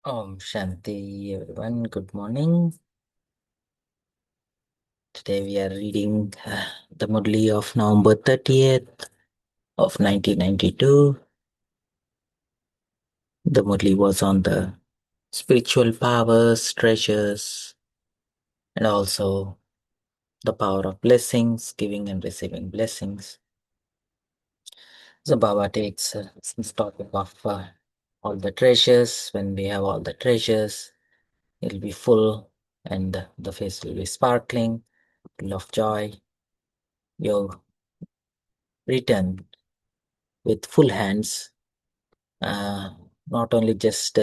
Om Shanti, everyone. Good morning. Today we are reading the Murli of November 30th of 1992. The Murli was on the spiritual powers, treasures, and also the power of blessings, giving and receiving blessings. So Baba takes this topic of all the treasures. When we have all the treasures, it'll be full and the face will be sparkling, full of joy. Your return with full hands, not only just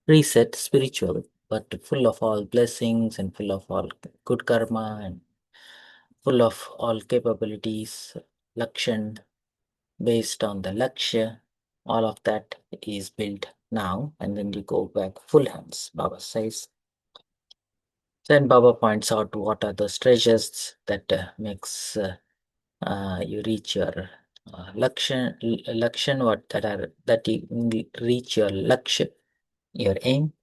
reset spiritual, but full of all blessings and full of all good karma and full of all capabilities, lakshan, based on the lakshya. All of that is built now, and then you go back full hands, Baba says. Then Baba points out what are those treasures that makes you reach your lakshan, what that are that you reach your lakshya, your aim,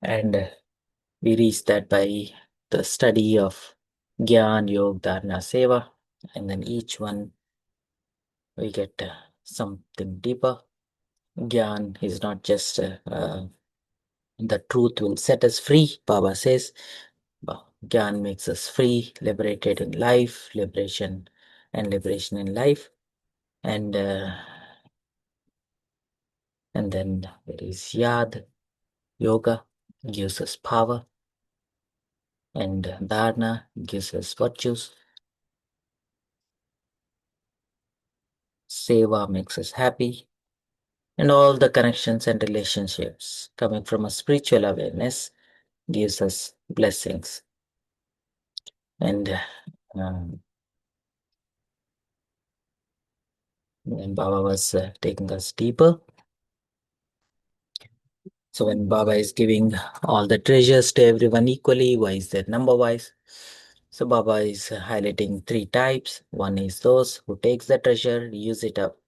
and we reach that by the study of Gyan, Yoga, Dharana, Seva, and then each one we get something deeper. Gyan is not just the truth will set us free, Baba says. Gyan makes us free, liberated in life, liberation in life. And then there is Yad, yoga gives us power, and Dharana gives us virtues. Seva makes us happy, and all the connections and relationships coming from a spiritual awareness gives us blessings. And Baba was taking us deeper. So when Baba is giving all the treasures to everyone equally, why is that number wise? So Baba is highlighting three types. One is those who takes the treasure, use it up,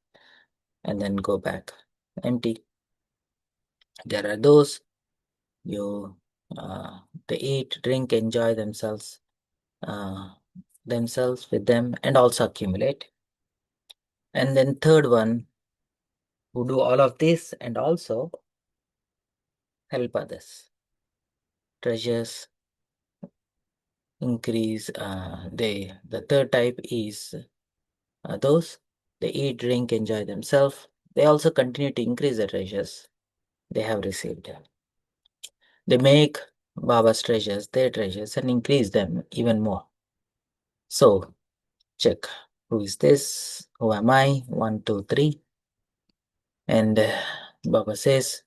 and then go back empty. There are those you they eat, drink, enjoy uh, themselves with them, and also accumulate. And then third one who do all of this and also help others. Treasures increase. The third type is those they eat, drink, enjoy themselves. They also continue to increase the treasures they have received. They make Baba's treasures their treasures and increase them even more. So check, who is this? Who am I? 1, 2, 3. And Baba says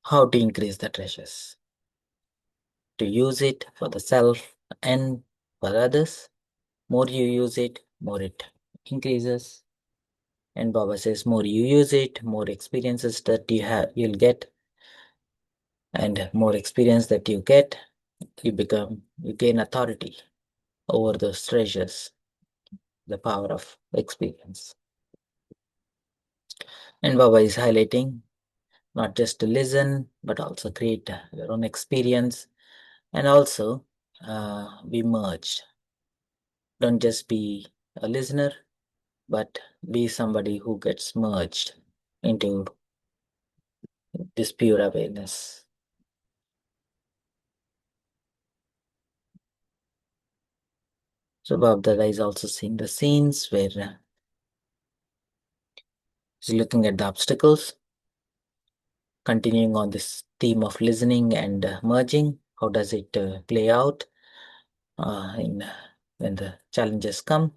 how to increase the treasures. To use it for the self and for others. More you use it, more it increases. And Baba says more you use it, more experiences that you'll get. And more experience that you get, you gain authority over those treasures, the power of experience. And Baba is highlighting not just to listen, but also create your own experience and also be merged. Don't just be a listener, but be somebody who gets merged into this pure awareness. So Baba is also seeing the scenes where he's looking at the obstacles, continuing on this theme of listening and merging. How does it play out when the challenges come?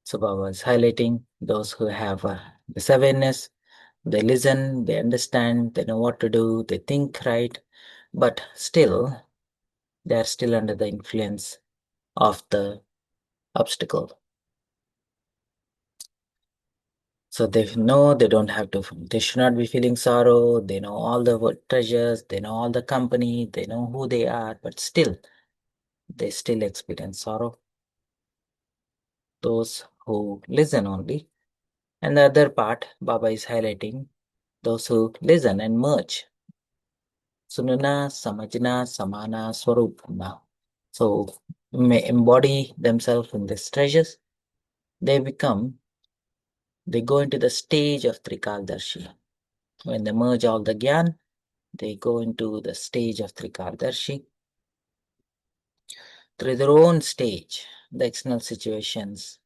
So Baba is highlighting those who have this awareness. They listen, they understand, they know what to do, they think right, but still they are still under the influence of the obstacle. So they know they don't have to, they should not be feeling sorrow. They know all the treasures, they know all the company, they know who they are, but still, they still experience sorrow. Those who listen only. And the other part, Baba is highlighting those who listen and merge. Sunana, Samajna, Samana, Swarupna. So may embody themselves in these treasures. They go into the stage of Trikaldarshi. When they merge all the Gyan, they go into the stage of Trikaldarshi. Through their own stage, the external situations,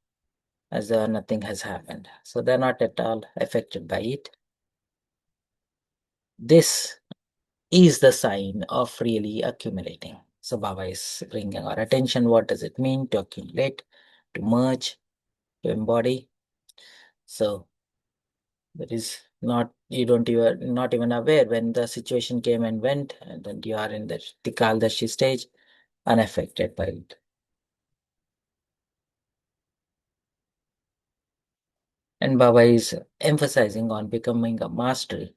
as though nothing has happened. So they're not at all affected by it. This is the sign of really accumulating. So Baba is bringing our attention. What does it mean to accumulate, to merge, to embody? So there is not, not even aware when the situation came and went, and then you are in the Tikaldashi stage, unaffected by it. And Baba is emphasizing on becoming a mastery,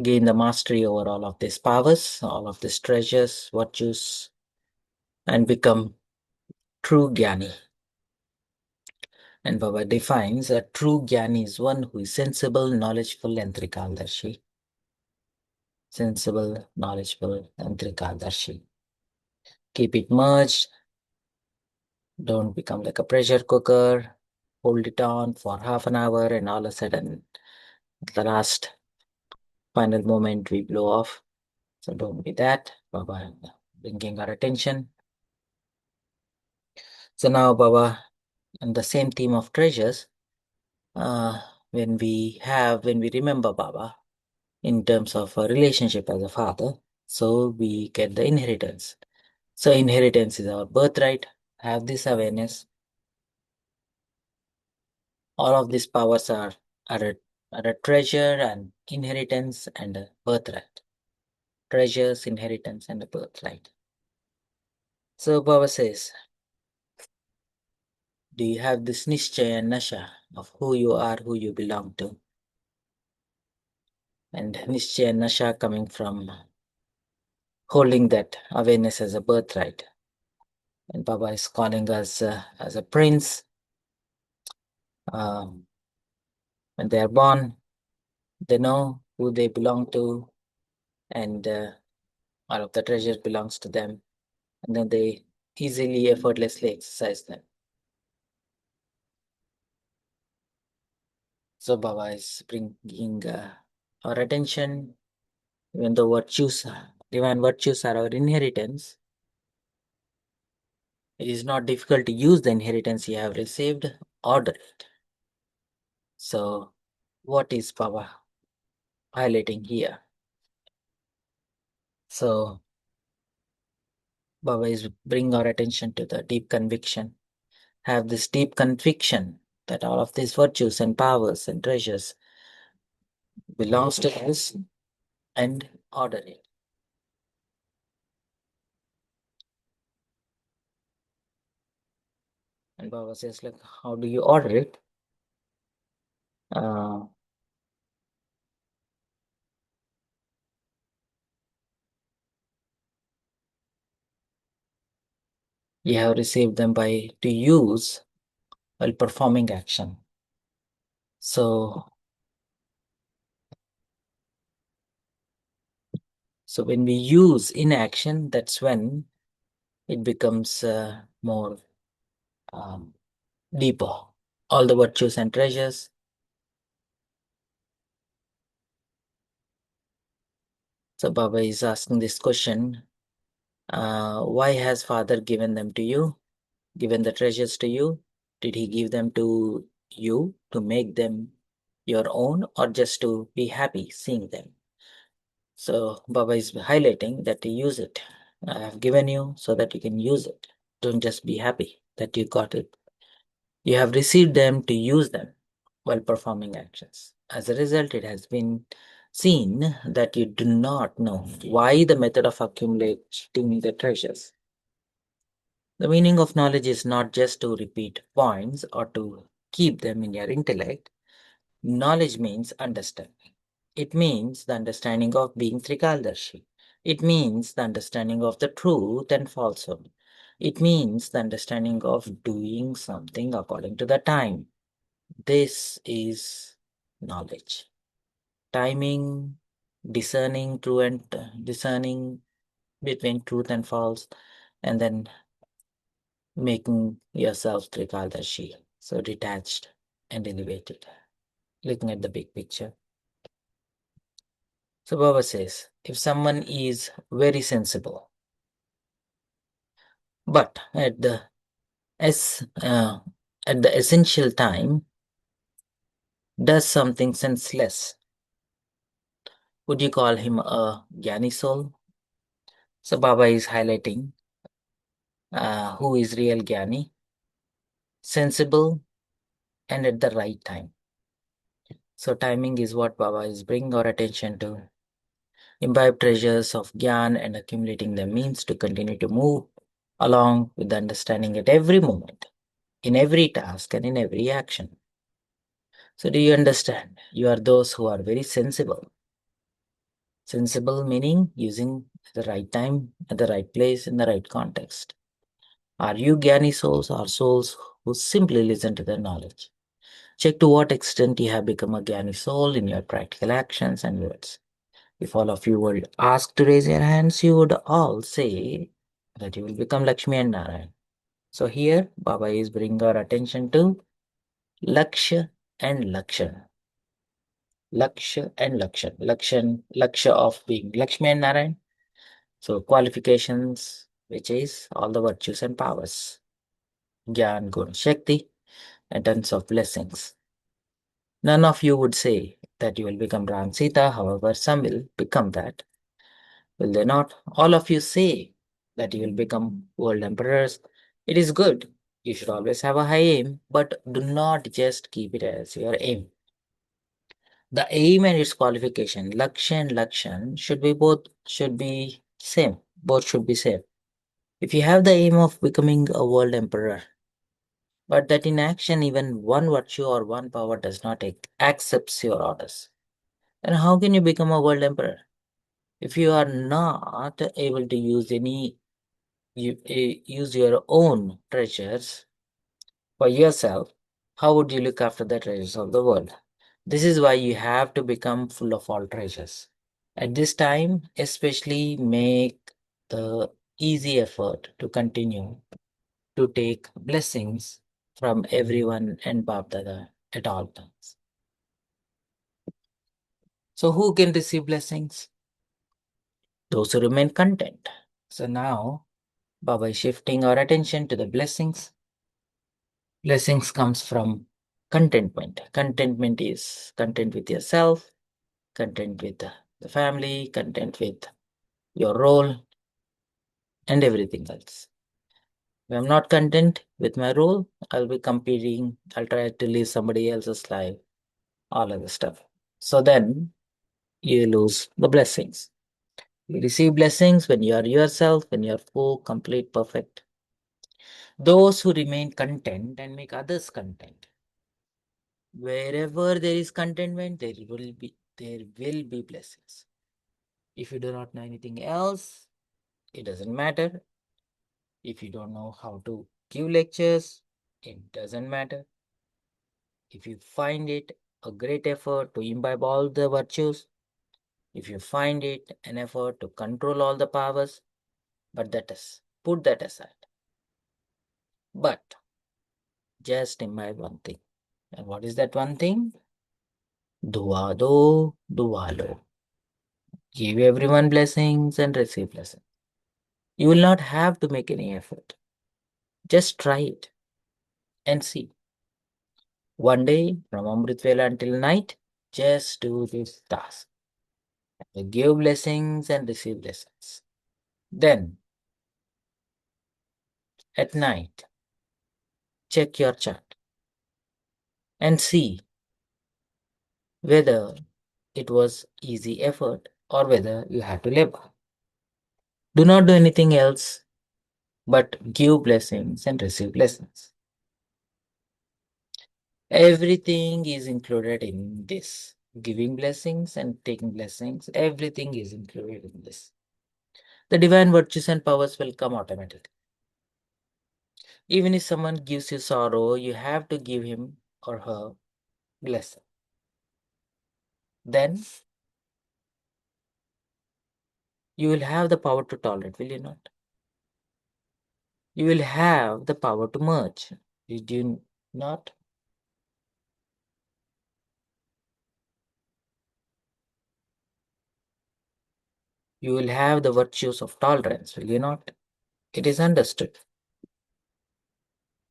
gain the mastery over all of these powers, all of these treasures, virtues, and become true Jnani. And Baba defines a true Jnani is one who is sensible, knowledgeful, and Trikaldarshi. Sensible, knowledgeable, and Trikaldarshi. Keep it merged. Don't become like a pressure cooker. Hold it on for half an hour and all of a sudden, the last final moment we blow off. So don't be that. Baba bringing our attention. So now Baba, on the same theme of treasures, when we remember Baba in terms of a relationship as a father, so we get the inheritance. So inheritance is our birthright. Have this awareness. All of these powers are a treasure and inheritance and a birthright. Treasures, inheritance, and a birthright. So Baba says, do you have this nischaya and nasha of who you are, who you belong to? And nischaya and nasha coming from holding that awareness as a birthright. And Baba is calling us as a prince. When they are born, they know who they belong to, and all of the treasure belongs to them. And then they easily, effortlessly exercise them. So Baba is bringing our attention, even though divine virtues are our inheritance, it is not difficult to use the inheritance you have received, order it. So what is Baba highlighting here? So Baba is bringing our attention to the deep conviction. Have this deep conviction that all of these virtues and powers and treasures belongs to us and order it. And Baba says, like, how do you order it? Uh, you have received them by to use while performing action. So when we use in action, that's when it becomes more deeper. All the virtues and treasures. So Baba is asking this question, why has Father given them to you? Given the treasures to you? Did he give them to you to make them your own or just to be happy seeing them? So Baba is highlighting that you use it. I have given you so that you can use it. Don't just be happy that you got it. You have received them to use them while performing actions. As a result, it has been seen that you do not know why the method of accumulating the treasures. The meaning of knowledge is not just to repeat points or to keep them in your intellect. Knowledge means understanding. It means the understanding of being Trikaldarshi. It means the understanding of the truth and falsehood. It means the understanding of doing something according to the time. This is knowledge. timing, discerning discerning between truth and false, and then making yourself Trikaldarshi, so detached and elevated, looking at the big picture. So Baba says, if someone is very sensible, but es- uh, at the essential time does something senseless, would you call him a Jnani soul? So Baba is highlighting who is real Jnani, sensible and at the right time. So timing is what Baba is bringing our attention to. Imbibe treasures of Gyan and accumulating them means to continue to move along with the understanding at every moment, in every task and in every action. So do you understand? You are those who are very sensible. Sensible meaning using the right time, at the right place, in the right context. Are you Gyani souls or souls who simply listen to their knowledge? Check to what extent you have become a Gyani soul in your practical actions and words. If all of you were asked to raise your hands, you would all say that you will become Lakshmi and Narayan. So here, Baba is bringing our attention to Lakshya and Lakshan. Lakshya and Lakshan. Lakshya of being Lakshmi and Narayan. So qualifications, which is all the virtues and powers. Gyan, Gun, Shakti, and tons of blessings. None of you would say that you will become Ram Sita, however, some will become that. Will they not? All of you say that you will become world emperors. It is good. You should always have a high aim, but do not just keep it as your aim. The aim and its qualification, Lakshya and Lakshan, should be same. Both should be same. If you have the aim of becoming a world emperor, but that in action even one virtue or one power does not accepts your orders, then how can you become a world emperor? If you are not able to use use your own treasures for yourself, how would you look after the treasures of the world? This is why you have to become full of all treasures. At this time, especially make the easy effort to continue to take blessings from everyone and Bab Dada at all times. So who can receive blessings? Those who remain content. So now Baba is shifting our attention to the blessings. Blessings comes from contentment. Contentment is content with yourself, content with the family, content with your role, and everything else. If I'm not content with my role, I'll be competing, I'll try to live somebody else's life, all other stuff. So then you lose the blessings. You receive blessings when you are yourself, when you are full, complete, perfect. Those who remain content and make others content. Wherever there is contentment, there will be blessings. If you do not know anything else, it doesn't matter. If you don't know how to give lectures, it doesn't matter. If you find it a great effort to imbibe all the virtues, if you find it an effort to control all the powers, but put that aside. But just imbibe one thing. And what is that one thing? Dua do, dua lo. Give everyone blessings and receive blessings. You will not have to make any effort. Just try it and see. One day from Amrit Vela until night, just do this task. Give blessings and receive blessings. Then, at night, check your chart and see whether it was easy effort or whether you had to labor. Do not do anything else but give blessings and receive blessings. Everything is included in this. Giving blessings and taking blessings, everything is included in this. The divine virtues and powers will come automatically. Even if someone gives you sorrow, you have to give him or her blessing. then you will have the power to tolerate, will you not? You will have the power to merge. Did you not? You will have the virtues of tolerance, will you not? It is understood.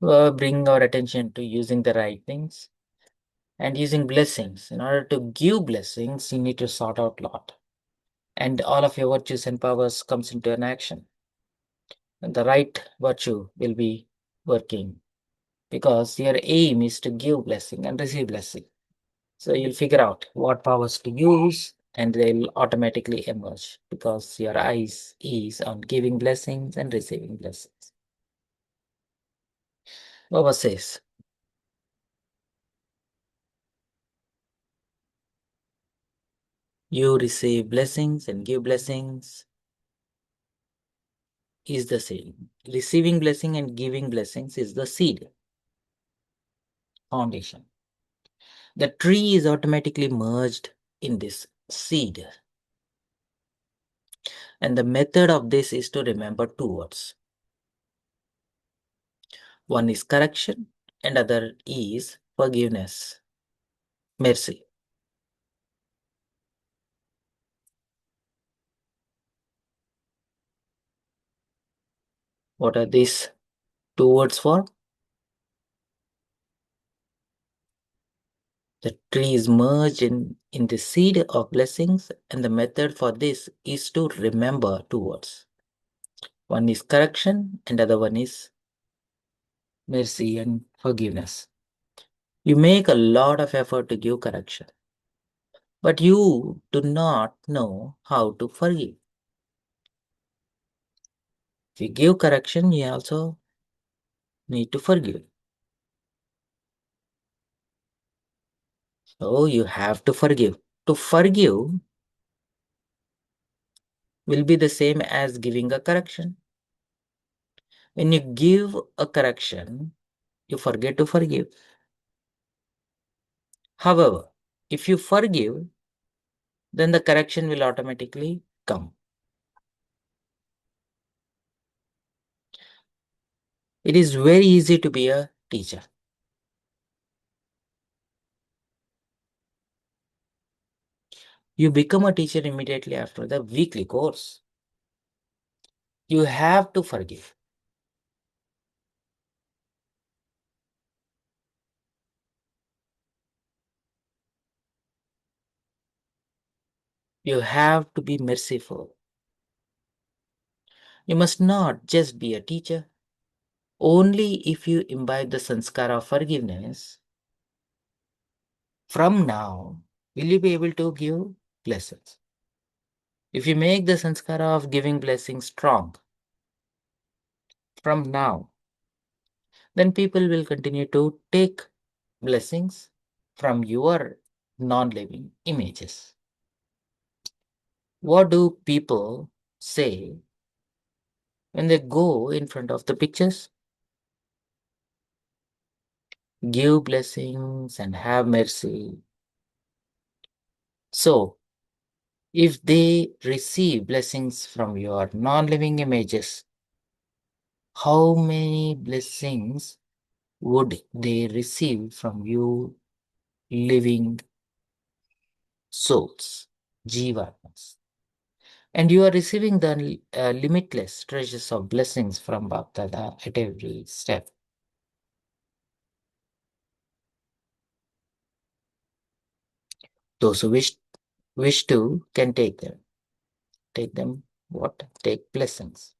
Bring our attention to using the right things and using blessings. In order to give blessings, you need to sort out lot. And all of your virtues and powers comes into an action. And the right virtue will be working because your aim is to give blessing and receive blessing. So you'll figure out what powers to use and they'll automatically emerge because your eyes is on giving blessings and receiving blessings. Baba says, you receive blessings and give blessings is the seed. Receiving blessing and giving blessings is the seed, foundation. The tree is automatically merged in this seed. And the method of this is to remember two words. One is correction and other is forgiveness, mercy. What are these two words for? The tree is merged in the seed of blessings, and the method for this is to remember two words. One is correction and other one is mercy and forgiveness. You make a lot of effort to give correction, but you do not know how to forgive. If you give correction, you also need to forgive. So you have to forgive. To forgive will be the same as giving a correction. When you give a correction, you forget to forgive. However, if you forgive, then the correction will automatically come. It is very easy to be a teacher. You become a teacher immediately after the weekly course. You have to forgive. You have to be merciful. You must not just be a teacher. Only if you imbibe the sanskara of forgiveness, from now, will you be able to give blessings. If you make the sanskara of giving blessings strong, from now, then people will continue to take blessings from your non-living images. What do people say when they go in front of the pictures? Give blessings and have mercy. So, if they receive blessings from your non-living images, how many blessings would they receive from you living souls, jivatas? And you are receiving the limitless treasures of blessings from Baptada at every step. Those who wish to can take them. Take them what? Take blessings.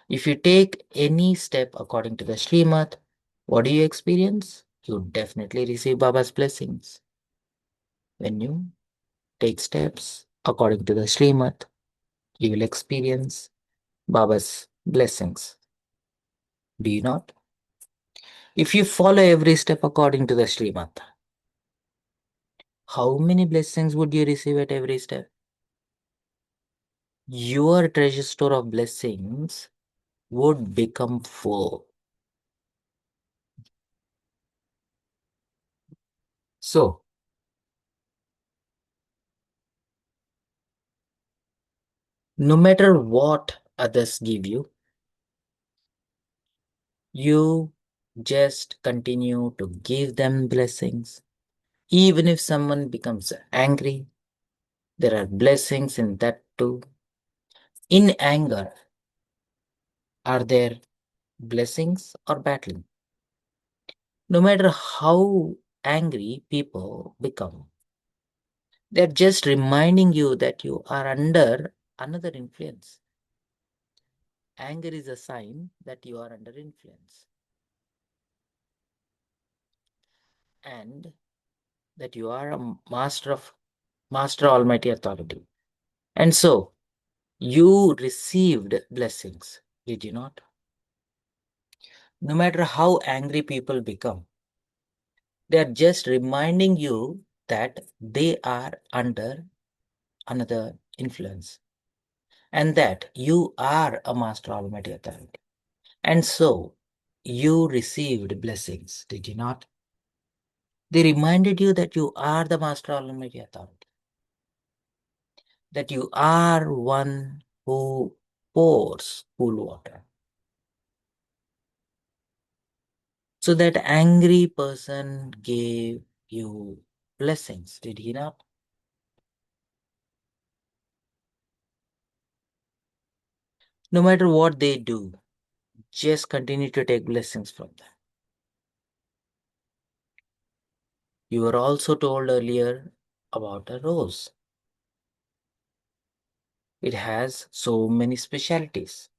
If you take any step according to the Srimad, what do you experience? You definitely receive Baba's blessings. When you take steps according to the Srimad, you will experience Baba's blessings. Do you not? If you follow every step according to the Srimad, how many blessings would you receive at every step? Your treasure store of blessings would become full. So, No matter what others give you just continue to give them blessings. Even if someone becomes angry, there are blessings in that too. In anger, are there blessings or battling? No matter how angry people become, they're just reminding you that you are under another influence. Anger is a sign that you are under influence and that you are a master almighty authority. And so you received blessings, did you not? No matter how angry people become, they are just reminding you that they are under another influence and that you are a master almighty authority. And so you received blessings, did you not? They reminded you that you are the master almighty authority, that you are one who pours cool water. So that angry person gave you blessings, did he not? No matter what they do, just continue to take blessings from them. You were also told earlier about a rose. It has so many specialities.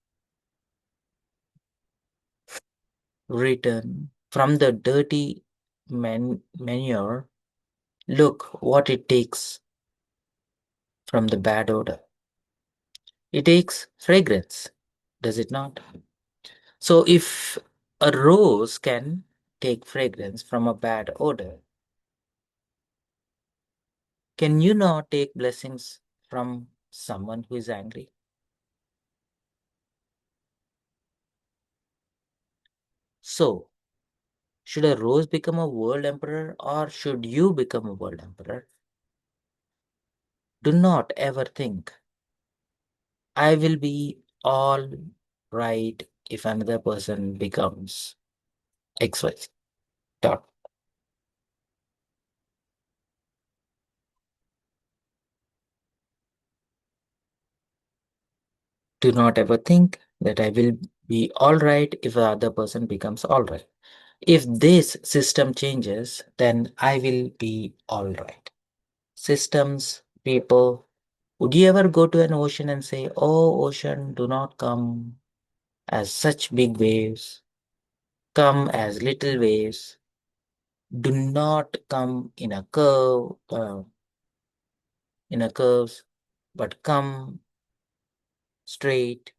Written from the dirty manure, look what it takes from the bad odor. It takes fragrance, does it not? So if a rose can take fragrance from a bad odor, can you not take blessings from someone who is angry? So, should a rose become a world emperor or should you become a world emperor? Do not ever think, I will be all right if another person becomes XY. Dot. Do not ever think that I will be all right if the other person becomes all right. If this system changes, then I will be all right. Systems, people, would you ever go to an ocean and say, oh, ocean, do not come as such big waves, come as little waves, do not come in a curves, but come straight.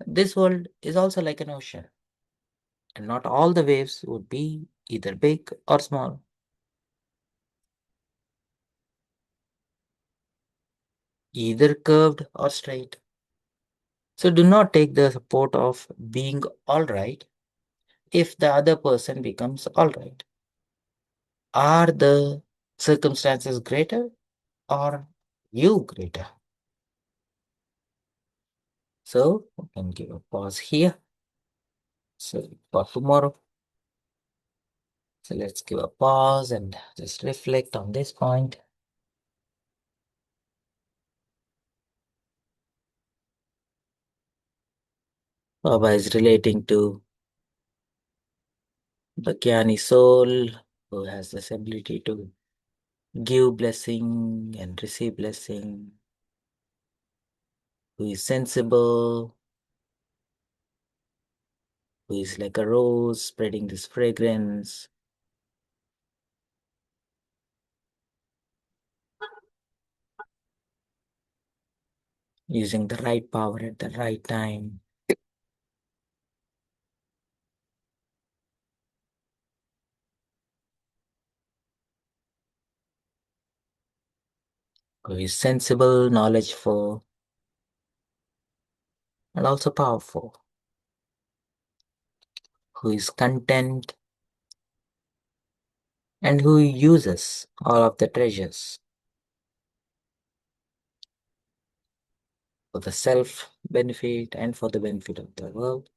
This world is also like an ocean, and not all the waves would be either big or small, either curved or straight. So do not take the support of being all right if the other person becomes all right. Are the circumstances greater or you greater? So we can give a pause here. So for tomorrow. So let's give a pause and just reflect on this point. Baba is relating to the Jnani soul who has this ability to give blessing and receive blessing, who is sensible, who is like a rose spreading this fragrance, using the right power at the right time. Who is sensible, knowledgeful, and also powerful, who is content, and who uses all of the treasures. for the self benefit and for the benefit of the world.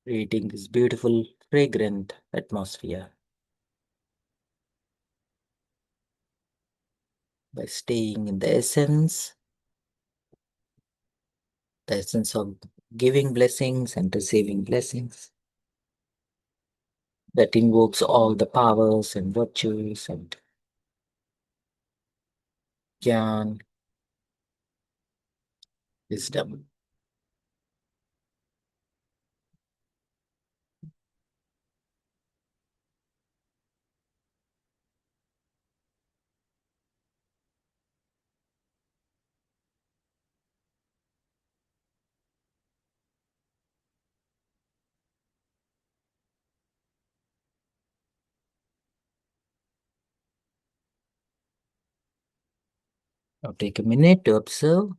Creating this beautiful, fragrant atmosphere by staying in the essence of giving blessings and receiving blessings that invokes all the powers and virtues and jnana, wisdom. Now take a minute to observe.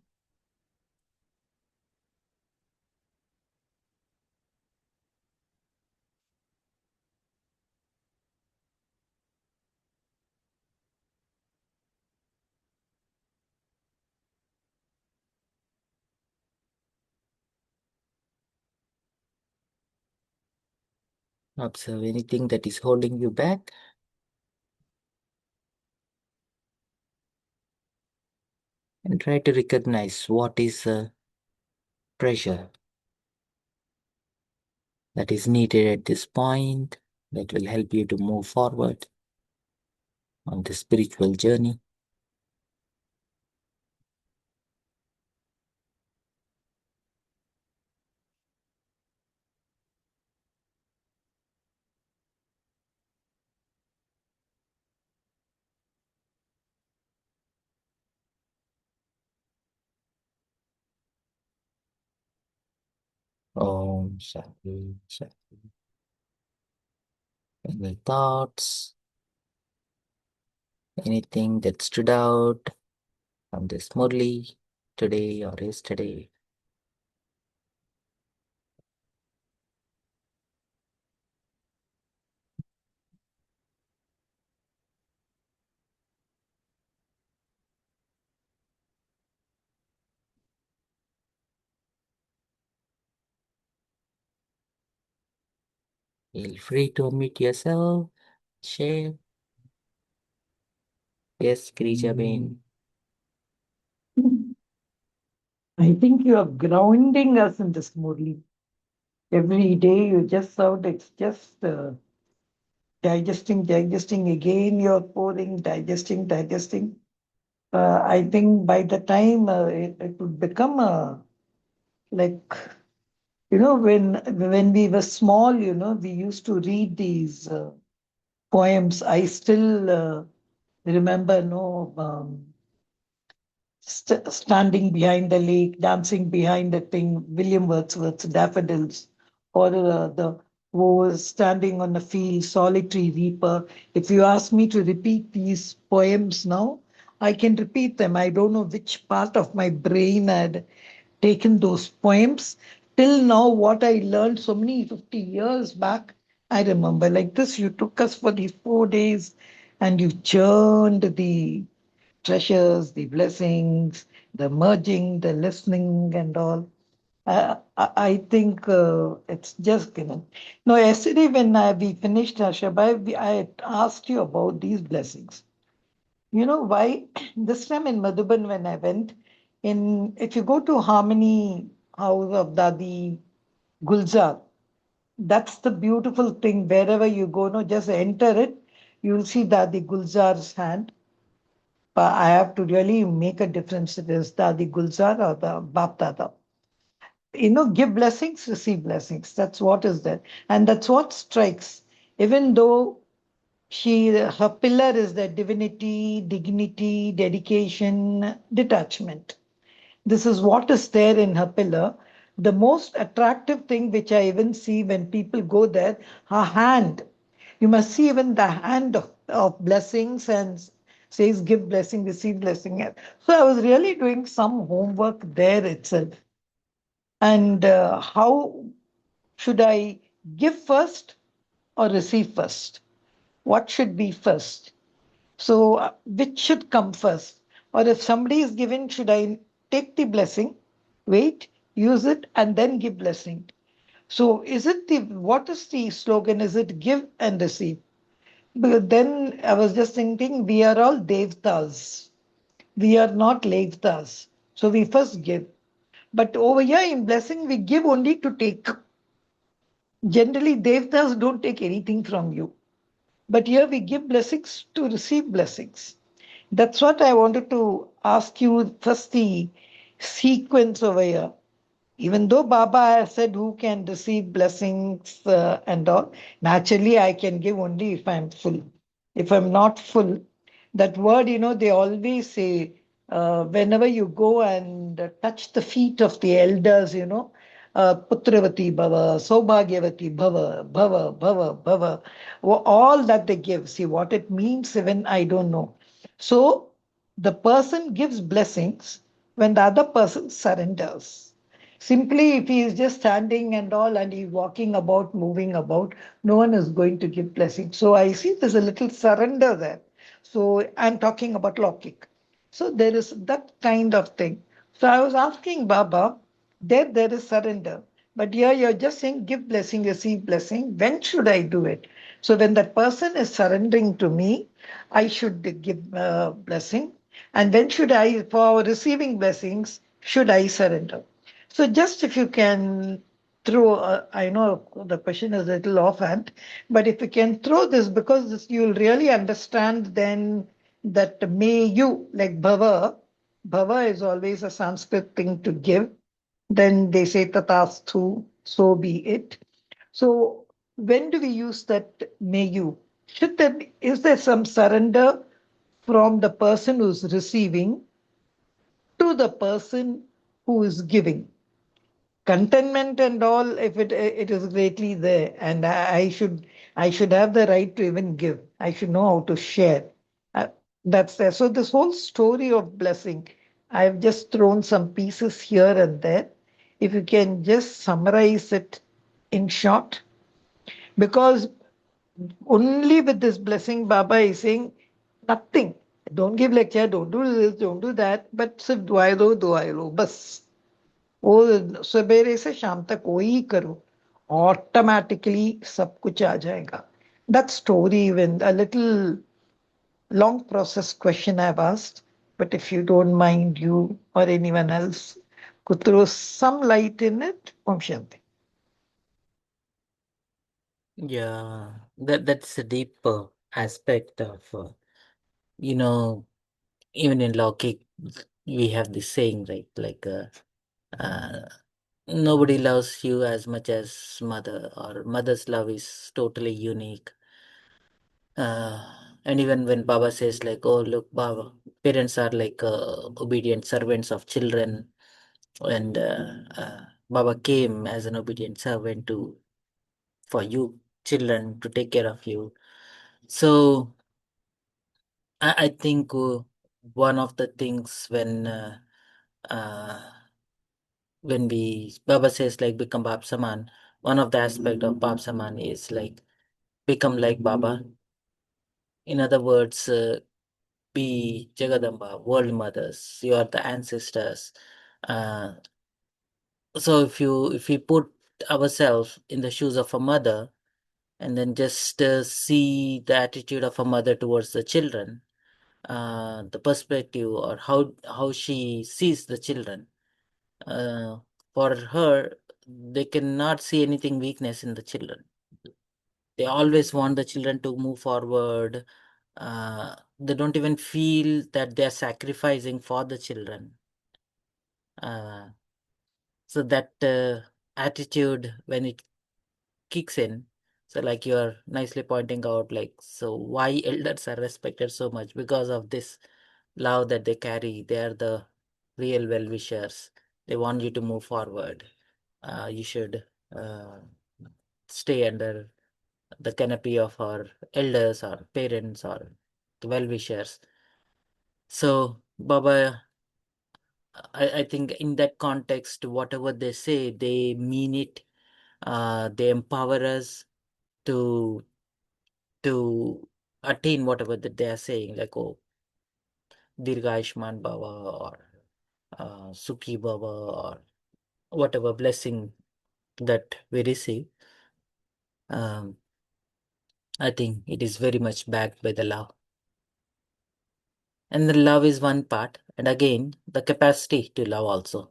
Observe anything that is holding you back. And try to recognize what is a pressure that is needed at this point that will help you to move forward on the spiritual journey. Om Shanti Shanti. Any thoughts, anything that stood out from this Murli today or yesterday? Feel free to unmute yourself, share. Yes, Krija Bain. I think you are grounding us in this, Murli. Every day you just sound, it's just digesting again, you're pouring, digesting. I think by the time it would become like, when we were small, we used to read these poems. I still remember, no. Standing behind the lake, dancing behind the thing, William Wordsworth's Daffodils, or the was standing on a field, solitary reaper. If you ask me to repeat these poems now, I can repeat them. I don't know which part of my brain had taken those poems. Till now, what I learned so many 50 years back, I remember like this. You took us for these 4 days and you churned the treasures, the blessings, the merging, the listening, and all. I think it's just, No, yesterday when we finished our Shabbat, I had asked you about these blessings. You know why? This time in Madhuban, when I went, if you go to Harmony House of Dadi Gulzar, that's the beautiful thing. Wherever you go, no, just enter it, you'll see Dadi Gulzar's hand. But I have to really make a difference. It is Dadi Gulzar or the Bap Dada. Give blessings, receive blessings. That's what is there. And that's what strikes. Even though her pillar is the divinity, dignity, dedication, detachment. This is what is there in her pillar. The most attractive thing which I even see when people go there, her hand. You must see even the hand of blessings and says give blessing, receive blessing. So I was really doing some homework there itself. And how should I give first or receive first? What should be first? So, which should come first? Or if somebody is given, should I take the blessing, wait, use it, and then give blessing? So, is it the what is the slogan? Is it give and receive? But then I was just thinking, we are all devtas. We are not levtas. So we first give. But over here in blessing, we give only to take. Generally, devtas don't take anything from you. But here we give blessings to receive blessings. That's what I wanted to ask you first the sequence over here. Even though Baba has said who can receive blessings and all, naturally I can give only if I'm full. If I'm not full, that word, they always say whenever you go and touch the feet of the elders, Putravati Bhava, Saubhagyavati Bhava, Bhava, Bhava, Bhava, all that they give. See what it means, even I don't know. So the person gives blessings when the other person surrenders. Simply, if he is just standing and all and he's walking about, moving about, no one is going to give blessing. So I see there's a little surrender there. So I'm talking about Lokik. So there is that kind of thing. So I was asking Baba, there is surrender. But here you're just saying, give blessing, receive blessing. When should I do it? So when that person is surrendering to me, I should give blessing. And when should I, for receiving blessings, should I surrender? So just if you can throw, I know the question is a little offhand, but if you can throw this, because this, you'll really understand then that may you, like Bhava is always a Sanskrit thing to give. Then they say Tatastu, so be it. So when do we use that may you? Should there be, is there some surrender from the person who's receiving to the person who is giving? Contentment and all, if it is greatly there, and I should have the right to even give. I should know how to share. uh, that's there. So this whole story of blessing, I've just thrown some pieces here and there. If you can just summarize it in short, because only with this blessing Baba is saying nothing. Don't give lecture, don't do this, don't do that, but सिर्फ दुआएं लो बस. वो सवेरे से शाम तक वही करो, ऑटोमेटिकली सब कुछ आ जाएगा. That story, when a little long process question I've asked, but if you don't mind, you or anyone else could throw some light in it, Om Shanti. Yeah, that's a deeper aspect of, you know, even in Logic, we have this saying, right? Like, uh, nobody loves you as much as mother, or mother's love is totally unique. And even when Baba says, like, oh, look, Baba, parents are like obedient servants of children, and Baba came as an obedient servant to for you children to take care of you. So I think one of the things uh, when we Baba says like become Bab Saman, one of the aspect of Bab Saman is like become like Baba. In other words, be Jagadamba, world mothers. You are the ancestors. Uh, so if we put ourselves in the shoes of a mother and then just see the attitude of a mother towards the children, the perspective or how she sees the children. Uh, for her, they cannot see anything weakness in the children. They always want the children to move forward. They don't even feel that they are sacrificing for the children. Uh, so that attitude, when it kicks in, so like you are nicely pointing out, like, so why elders are respected so much? Because of this love that they carry. They are the real well-wishers. They want you to move forward. You should uh, stay under the canopy of our elders or parents or the well-wishers. So, Baba, I think in that context, whatever they say, they mean it. They empower us to to attain whatever that they are saying, like, oh, Dirghayushman Baba or Sukhi Baba or whatever blessing that we receive. Um, I think it is very much backed by the love. And the love is one part, and again, the capacity to love also.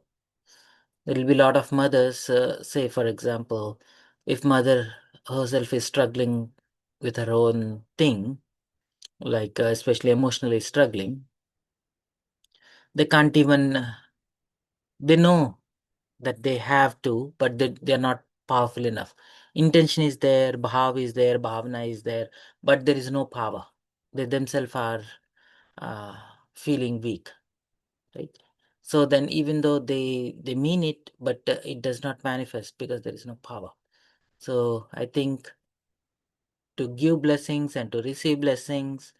There will be a lot of mothers, say, for example, if mother herself is struggling with her own thing, like especially emotionally struggling, they can't even, they know that they have to, but they're not powerful enough. Intention is there, bhav is there, bhavna is there, but there is no power. They themselves are uh, feeling weak, right? So then, even though they mean it, but it does not manifest because there is no power. So I think to give blessings and to receive blessings,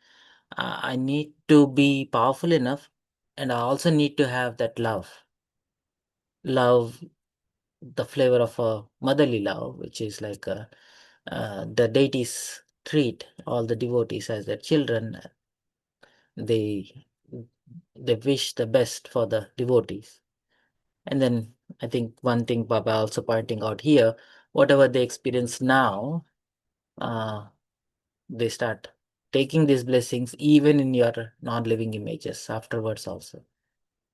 I need to be powerful enough, and I also need to have that love, the flavor of a motherly love, which is like the deities treat all the devotees as their children. They they wish the best for the devotees. And then I think one thing Baba also pointing out here, whatever they experience now, uh, they start taking these blessings even in your non-living images afterwards also,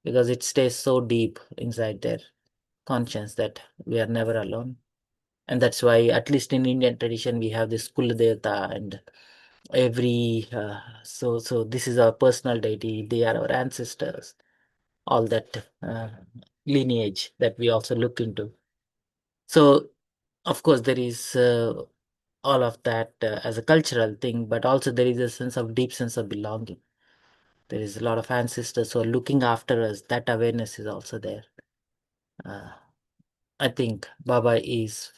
because it stays so deep inside their conscience that we are never alone. And that's why, at least in Indian tradition, we have this Kul Devata, and every so this is our personal deity. They are our ancestors. All that lineage that we also look into. So, of course, there is all of that as a cultural thing, but also there is a deep sense of belonging. There is a lot of ancestors who are looking after us. That awareness is also there. Uh, I think Baba is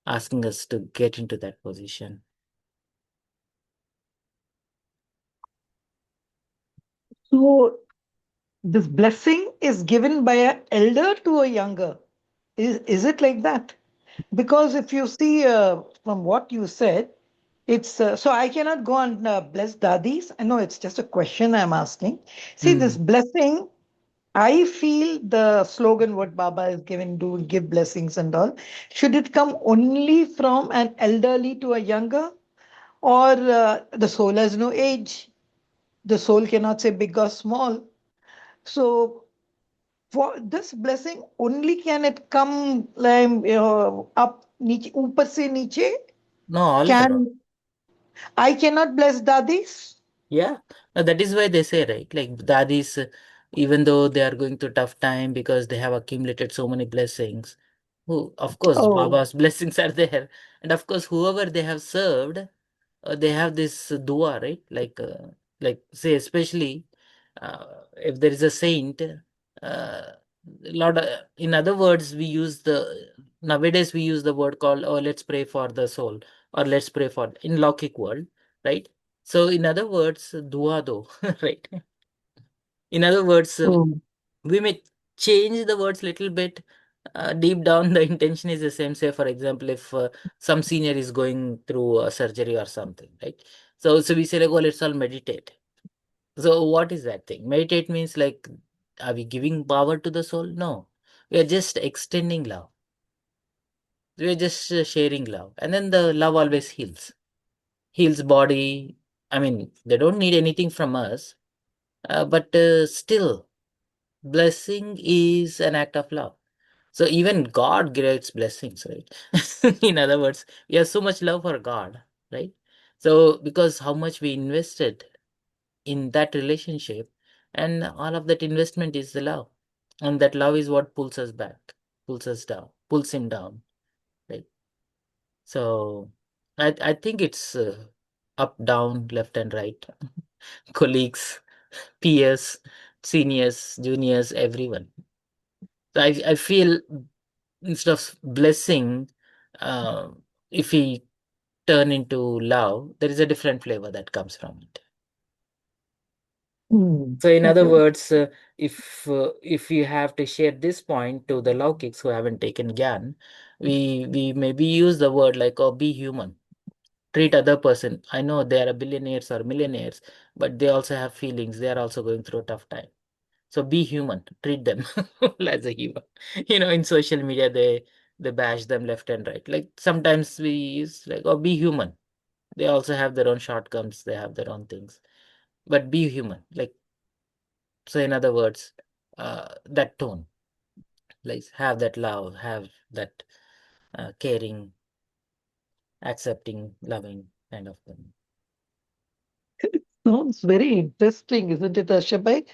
asking us to get into that position. So this blessing is given by an elder to a younger. Is it like that? Because if you see from what you said, it's so I cannot go and bless dadis. I know it's just a question I'm asking. See, this Mm. blessing, I feel the slogan what Baba is given, do give blessings and all. Should it come only from an elderly to a younger, or the soul has no age? The soul cannot say big or small. So for this blessing, only can it come like up, niche, upar se niche? No, all around. Can I cannot bless dadis? Yeah, that is why they say, right? Like dadis, even though they are going through tough time because they have accumulated so many blessings, who, of course, Oh, Baba's blessings are there, and of course, whoever they have served, they have this dua, right? Like say, especially if there is a saint, lot of, in other words, we use the nowadays we use the word called, oh, let's pray for the soul, or let's pray for in Lokik world, right? So, in other words, dua do, right? In other words, oh. we may change the words little bit. Deep down, the intention is the same. Say, for example, if some senior is going through a surgery or something, right? So we say like, oh, let's all meditate. So, what is that thing? Meditate means like, are we giving power to the soul? No, we are just extending love. We are just sharing love, and then the love always heals body. I mean, they don't need anything from us. But still, blessing is an act of love. So even God grants blessings, right? In other words, we have so much love for God, right? So because how much we invested in that relationship, and all of that investment is the love, and that love is what pulls us back, pulls us down, pulls him down, right? So I think it's up, down, left, and right, colleagues, peers, seniors, juniors, everyone. So I feel instead of blessing, uh, if we turn into love, there is a different flavor that comes from it. Mm. So in other Okay. words, if you have to share this point to the Laukiks who haven't taken Gyan, we maybe use the word like, oh, be human, treat other person. I know they are billionaires or millionaires, but they also have feelings. They are also going through a tough time. So be human, treat them as a human. In social media, they bash them left and right. Like sometimes we use like, oh, be human. They also have their own shortcomings. They have their own things, but be human. Like, so in other words, that tone, like have that love, have that caring, accepting, loving kind of thing. Sounds very interesting, isn't it, Ashabai?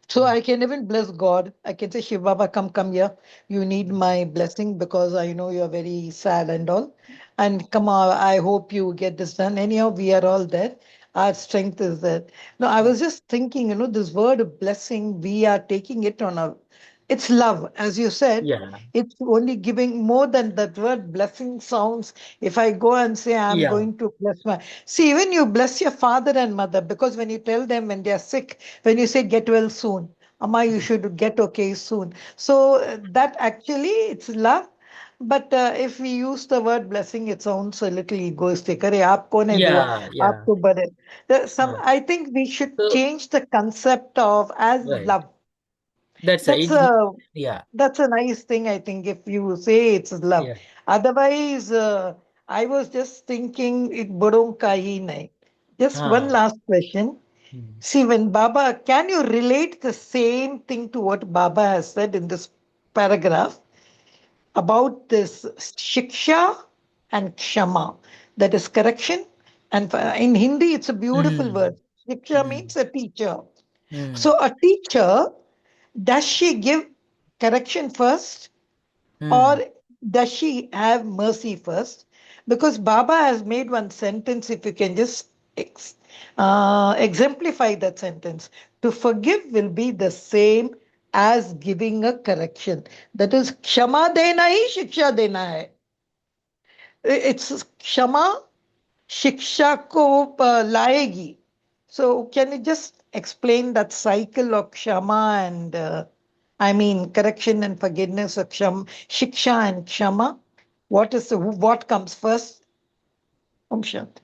So Mm. I can even bless God. I can say, Shiv Baba, come here. You need my blessing because I know you're very sad and all. And come on, I hope you get this done. Anyhow, we are all there. Our strength is there. No, I Yeah. was just thinking, this word of blessing, we are taking it on a, it's love. As you said, Yeah. it's only giving more than that word blessing sounds. If I go and say, I'm Yeah. going to bless my, see, even you bless your father and mother because when you tell them when they are sick, when you say, get well soon, Amma, you Mm. should get okay soon. So that actually it's love. But if we use the word blessing, it sounds a little egoistic. अरे आप कौन है दुआ Yeah. Yeah. आपको बड़े. Some Yeah. I think we should So change the concept of as right. love. That's right. That's It's a yeah. that's a nice thing, I think, if you say it's love. Yeah. Otherwise, I was just thinking it bodong kahi nahi. Just one Ah. last question. Mm. See, when Baba, can you relate the same thing to what Baba has said in this paragraph about this shiksha and kshama? That is correction. And in Hindi, it's a beautiful word. Mm. Shiksha Mm. means a teacher. Mm. So, a teacher, does she give correction first or Mm. does she have mercy first? Because Baba has made one sentence, if you can just exemplify that sentence. To forgive will be the same as giving a correction. That is, Kshama dena hi shiksha dena hai. It's Kshama शिक्षा को लाएगी. So can you just explain that cycle of kshama and I mean correction and forgiveness of shiksha and kshama? What comes first? Om Shanti.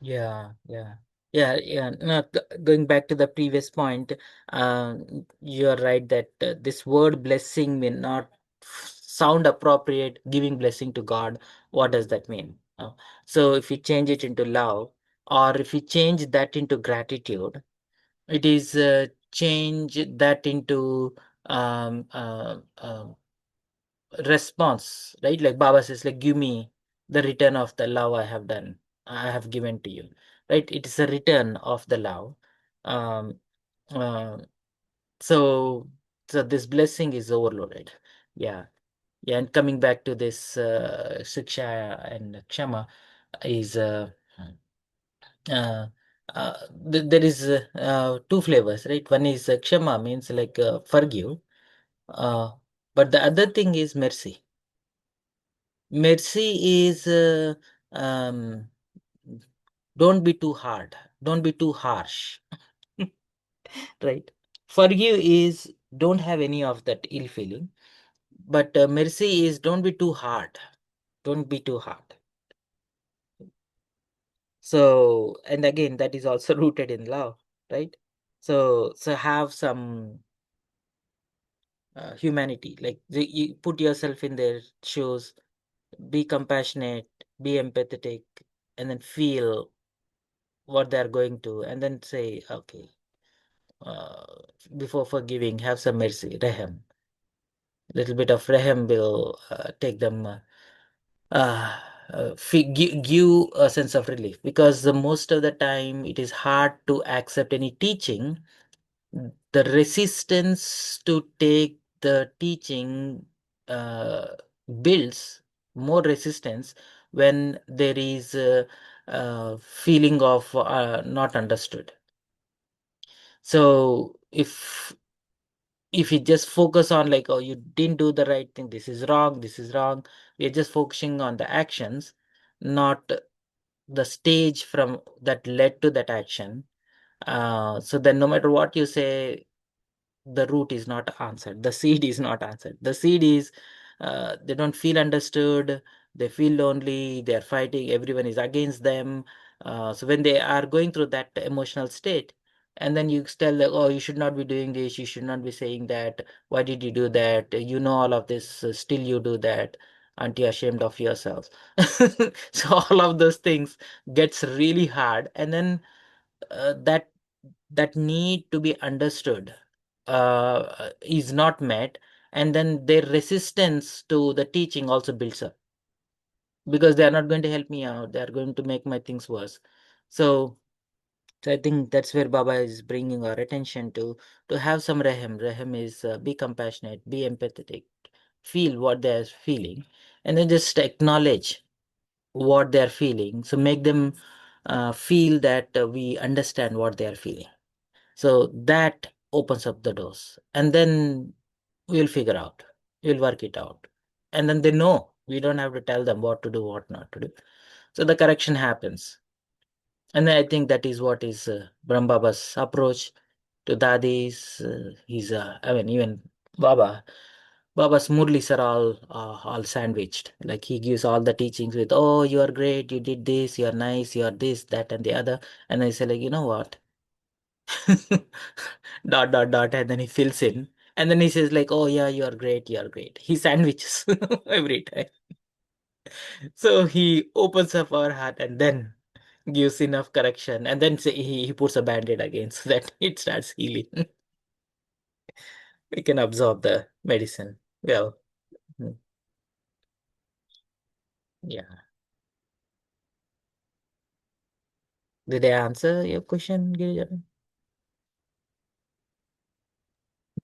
Yeah. Yeah. Yeah. Yeah. No, going back to the previous point, you're right that this word blessing may not sound appropriate. Giving blessing to God. What does that mean? So if you change it into love, or if you change that into gratitude, it is change that into um, uh, uh, response, right? Like Baba says, like, give me the return of the love I have done, I have given to you, right? It is a return of the love. Um, uh, so, so this blessing is overloaded. Yeah. Yeah. And coming back to this Siksha and Kshama is uh, there is two flavors, right? One is Kshama means like forgive, uh, but the other thing is mercy. Mercy is um, don't be too hard, don't be too harsh, right? Forgive is don't have any of that ill feeling, but mercy is don't be too hard, don't be too hard. So, and again, that is also rooted in love, right? So have some humanity, like you put yourself in their shoes, be compassionate, be empathetic, and then feel what they're going to, and then say, okay, uh, before forgiving, have some mercy, rehem. Little bit of rehem will take them, give a sense of relief, because the most of the time it is hard to accept any teaching. The resistance to take the teaching uh, builds more resistance when there is a feeling of not understood. So if you just focus on like, oh, you didn't do the right thing, this is wrong, this is wrong, we're just focusing on the actions, not the stage from that led to that action. So then no matter what you say, the root is not answered, the seed is not answered. The seed is, they don't feel understood, they feel lonely, they are fighting, everyone is against them. So when they are going through that emotional state, and then you tell them, oh, you should not be doing this, you should not be saying that, why did you do that, you know all of this, still you do that, aren't you ashamed of yourselves? So all of those things gets really hard, and then that need to be understood is not met, and then their resistance to the teaching also builds up, because they are not going to help me out, they are going to make my things worse. So so I think that's where Baba is bringing our attention to have some rahm. Rahm is, be compassionate, be empathetic, feel what they are feeling, and then just acknowledge what they are feeling, so make them feel that we understand what they are feeling. So that opens up the doors, and then we'll figure out, we'll work it out. And then they know we don't have to tell them what to do, what not to do. So the correction happens. And I think that is what is Brahm Baba's approach to Dadis. He's, I mean, even Baba. Baba's Murlis are all sandwiched. Like he gives all the teachings with, oh, you are great, you did this, you are nice, you are this, that, and the other. And I say, like, you know what? Dot dot dot, and then he fills in, and then he says like, oh yeah, you are great, you are great. He sandwiches every time. So he opens up our heart and then gives enough correction, and then say he puts a band-aid again so that it starts healing. We can absorb the medicine well. Mm, yeah. Did I answer your question, Girijan?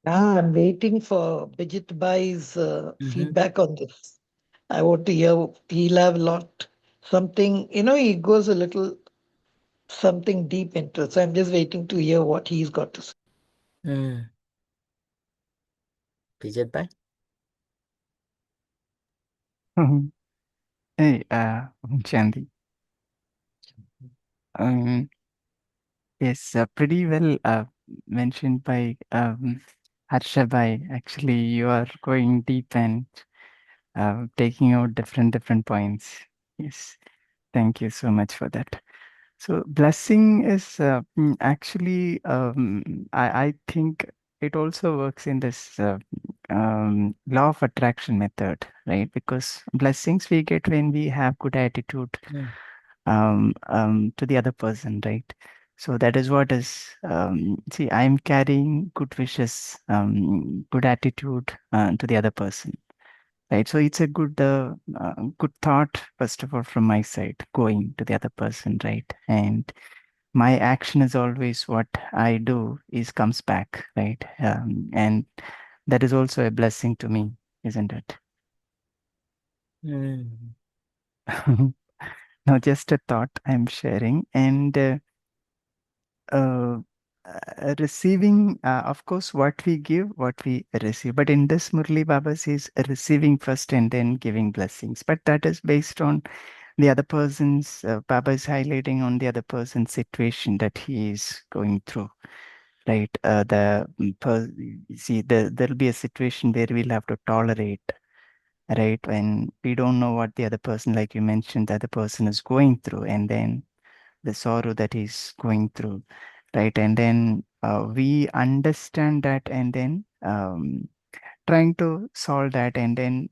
Yeah, I'm waiting for Bijit Bai's Mm-hmm. feedback on this. I want to hear. He'll have a lot, something, he goes a little something deep into it. So I'm just waiting to hear what he's got to say. Mm. Pijat bhai? Hey, Chandy. Um, yes, pretty well mentioned by Harsha Bhai. Actually, you are going deep and taking out different points. Yes, thank you so much for that. So, blessing is actually, I think it also works in this law of attraction method, right? Because blessings we get when we have good attitude Mm. to the other person, right? So that is what is, see, I'm carrying good wishes, good attitude to the other person, right? So it's a good thought, first of all, from my side, going to the other person, right? And my action is always what I do is comes back, right? And that is also a blessing to me, isn't it? Mm. Now, just a thought I'm sharing, and uh, receiving, of course, what we give, what we receive. But in this, Murli Baba says receiving first and then giving blessings. But that is based on the other person's, Baba is highlighting on the other person's situation that he is going through. Right, see, there'll be a situation where we'll have to tolerate, right? When we don't know what the other person, like you mentioned, the other person is going through, and then the sorrow that he's going through, right? And then we understand that, and then trying to solve that, and then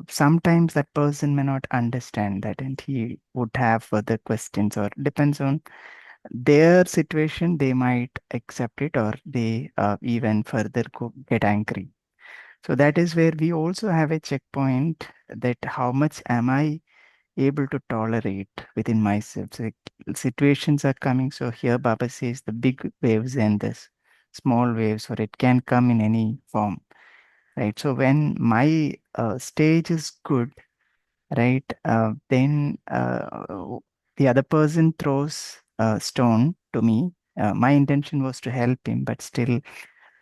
sometimes that person may not understand that, and he would have further questions, or depends on their situation, they might accept it, or they even further get angry. So that is where we also have a checkpoint, that how much am I able to tolerate within myself. So situations are coming. So here Baba says the big waves and this small waves, or it can come in any form, right? So when my stage is good, right, then the other person throws a stone to me. My intention was to help him, but still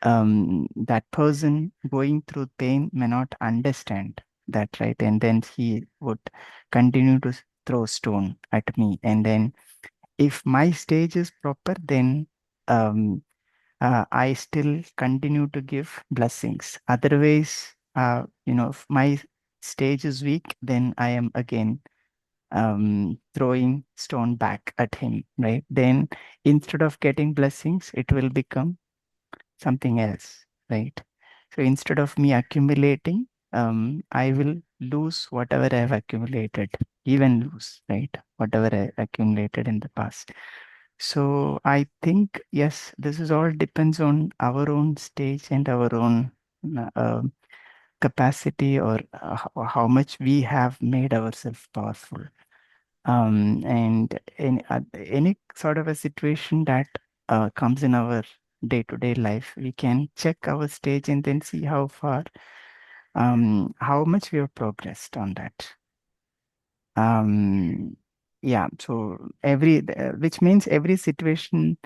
that person going through pain may not understand that, right? And then he would continue to throw stone at me. And then if my stage is proper, then um, I still continue to give blessings. Otherwise, if my stage is weak, then I am again throwing stone back at him, right? Then instead of getting blessings, it will become something else, right? So instead of me accumulating, I will lose whatever I have accumulated, even lose, right? Whatever I accumulated in the past. So I think, yes, this is all depends on our own stage and our own capacity, or how much we have made ourselves powerful. And in any sort of a situation that comes in our day-to-day life, we can check our stage and then see how far, how much we have progressed on that. Yeah, so which means every situation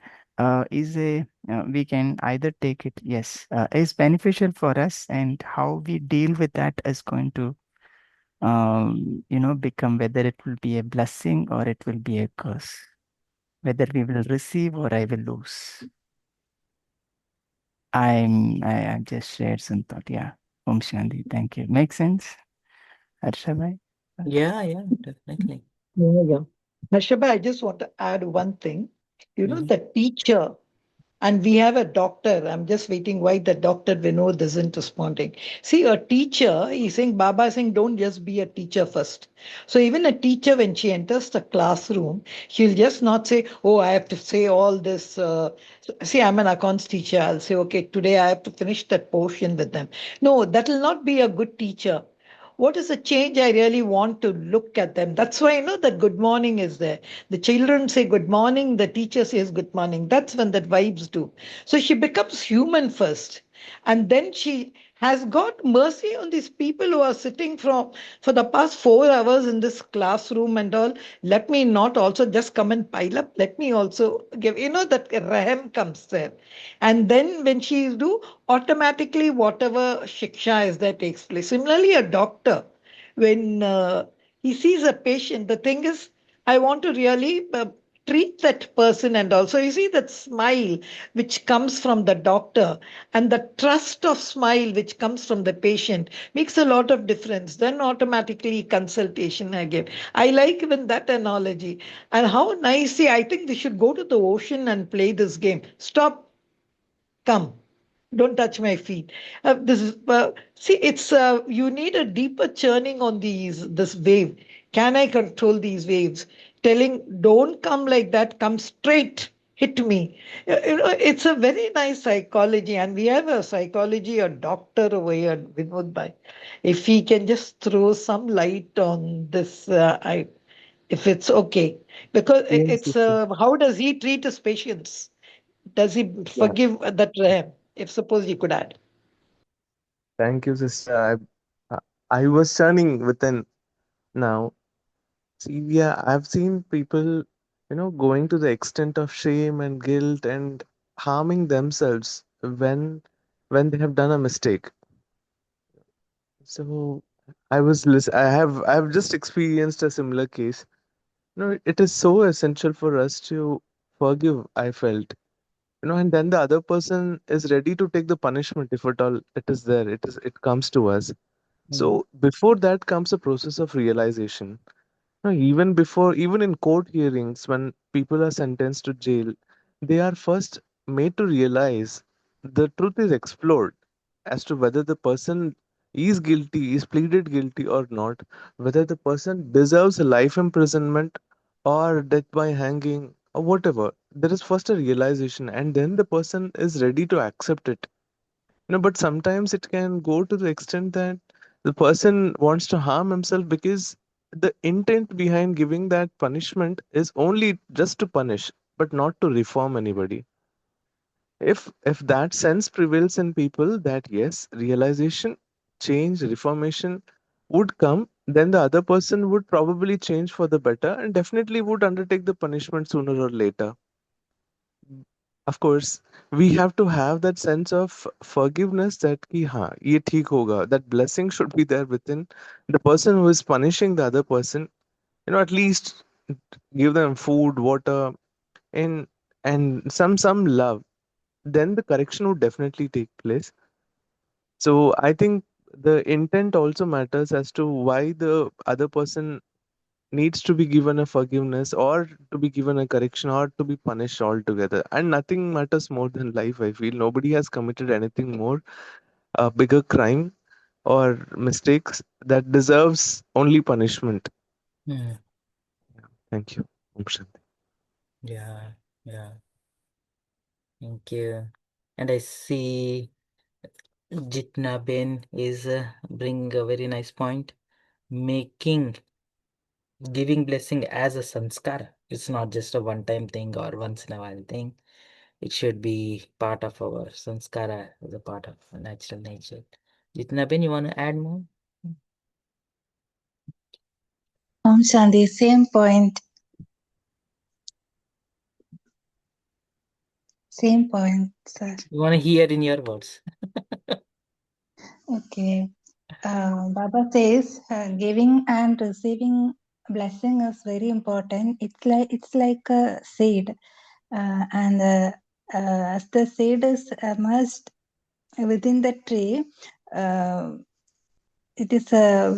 is a we can either take it, yes, is beneficial for us, and how we deal with that is going to become whether it will be a blessing or it will be a curse, whether we will receive or I will lose. I just shared some thought. Yeah. Om Shanti. Thank you. Make sense, Harsha bhai? Yeah, definitely. Yeah, yeah. Harshaba, I just want to add one thing. You know, Mhm. the teacher, and we have a doctor. I'm just waiting why the doctor Vinod isn't responding. See, a teacher, he's saying, Baba is saying, don't just be a teacher first. So even a teacher, when she enters the classroom, she'll just not say, oh, I have to say all this. See, I'm an accounts teacher. I'll say, okay, today I have to finish that portion with them. No, that will not be a good teacher. What is the change I really want to look at them? That's why I know that good morning is there. The children say good morning, the teacher says good morning. That's when that vibes do. So she becomes human first. And then she has got mercy on these people who are sitting for the past 4 hours in this classroom and all. Let me not also just come and pile up. Let me also give, that rahm comes there. And then when she do, automatically whatever shiksha is there takes place. Similarly, a doctor, when he sees a patient, the thing is, I want to really treat that person. And also, you see that smile which comes from the doctor and the trust of smile which comes from the patient makes a lot of difference. Then automatically consultation again. I like even that analogy. And how nice. See, I think we should go to the ocean and play this game. Stop. Come, don't touch my feet. This is see, it's you need a deeper churning on this wave. Can I control these waves? Telling, don't come like that. Come straight. Hit me. It's a very nice psychology, and we have a psychology, a doctor over here, Vinod Bhai. If he can just throw some light on this, if it's okay, because Yes, it's sister. how does he treat his patients? Does he Yeah. forgive that ram? If suppose you could add. Thank you, sister. I was churning within now. See, yeah, I've seen people, going to the extent of shame and guilt and harming themselves when they have done a mistake. So I have just experienced a similar case. It is so essential for us to forgive, I felt. And then the other person is ready to take the punishment if at all it is there. It comes to us. Mhm. So before that comes a process of realization. No, even in court hearings, when people are sentenced to jail, they are first made to realize the truth is explored as to whether the person is pleaded guilty or not, whether the person deserves a life imprisonment or death by hanging or whatever. There is first a realization, and then the person is ready to accept it. But sometimes it can go to the extent that the person wants to harm himself because the intent behind giving that punishment is only just to punish, but not to reform anybody. If that sense prevails in people that yes, realization, change, reformation would come, then the other person would probably change for the better and definitely would undertake the punishment sooner or later. Of course, we have to have that sense of forgiveness that ki, हाँ, ये ठीक होगा. That blessing should be there within the person who is punishing the other person. At least give them food, water, and and some love, then the correction would definitely take place. So I think the intent also matters as to why the other person needs to be given a forgiveness or to be given a correction or to be punished altogether. And nothing matters more than life, I feel. Nobody has committed anything more, a bigger crime or mistakes that deserves only punishment. Hmm. Thank you. Om Shanti. Yeah, yeah. Thank you. And I see Jitna Ben is bring a very nice point. Making giving blessing as a sanskara. It's not just a one-time thing or once in a while thing. It should be part of our sanskara as a part of our natural nature. Jitna Ben, you want to add more? Om Shanti, same point. Same point, sir. You want to hear in your words? Okay. Baba says giving and receiving blessing is very important. It's like a seed, and as the seed is immersed within the tree, uh, it is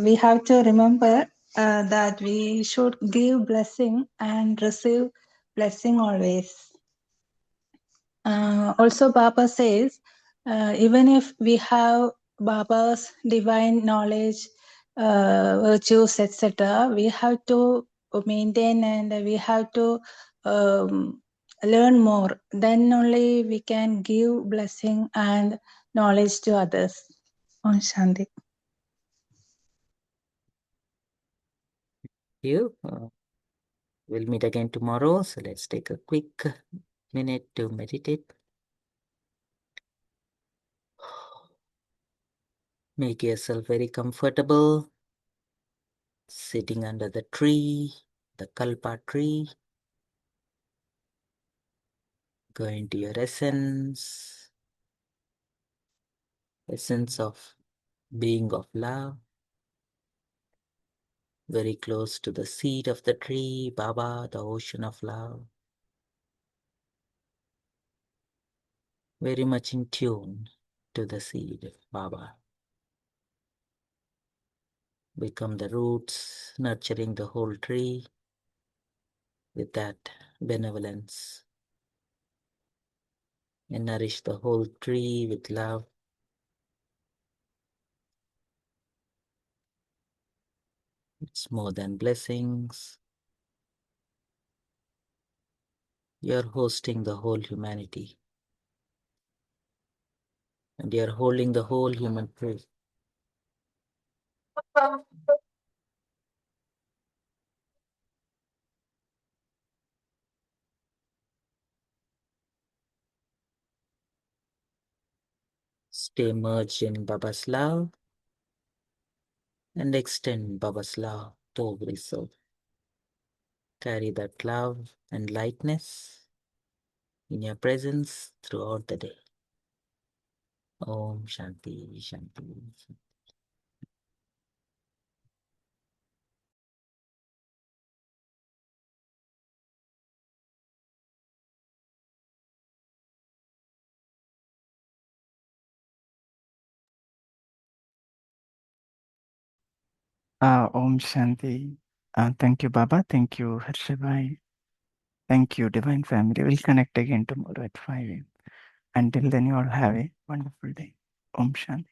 we have to remember that we should give blessing and receive blessing always. Also, Baba says, even if we have Baba's divine knowledge, virtues, etc., we have to maintain and we have to learn more. Then only we can give blessing and knowledge to others. Om Shanti. You. We'll meet again tomorrow. So let's take a quick minute to meditate. Make yourself very comfortable. Sitting under the tree, the kalpa tree. Go into your essence of being of love. Very close to the seed of the tree, Baba, the ocean of love. Very much in tune to the seed, Baba. Become the roots, nurturing the whole tree with that benevolence. And nourish the whole tree with love. It's more than blessings. You're hosting the whole humanity. And you're holding the whole human tree. Stay merged in Baba's love and extend Baba's love to every soul. Carry that love and lightness in your presence throughout the day. Om Shanti, Shanti. Om Shanti. Thank you, Baba. Thank you, Harshabhai. Thank you, Divine Family. We'll connect again tomorrow at 5 a.m. Until then, you all have a wonderful day. Om Shanti.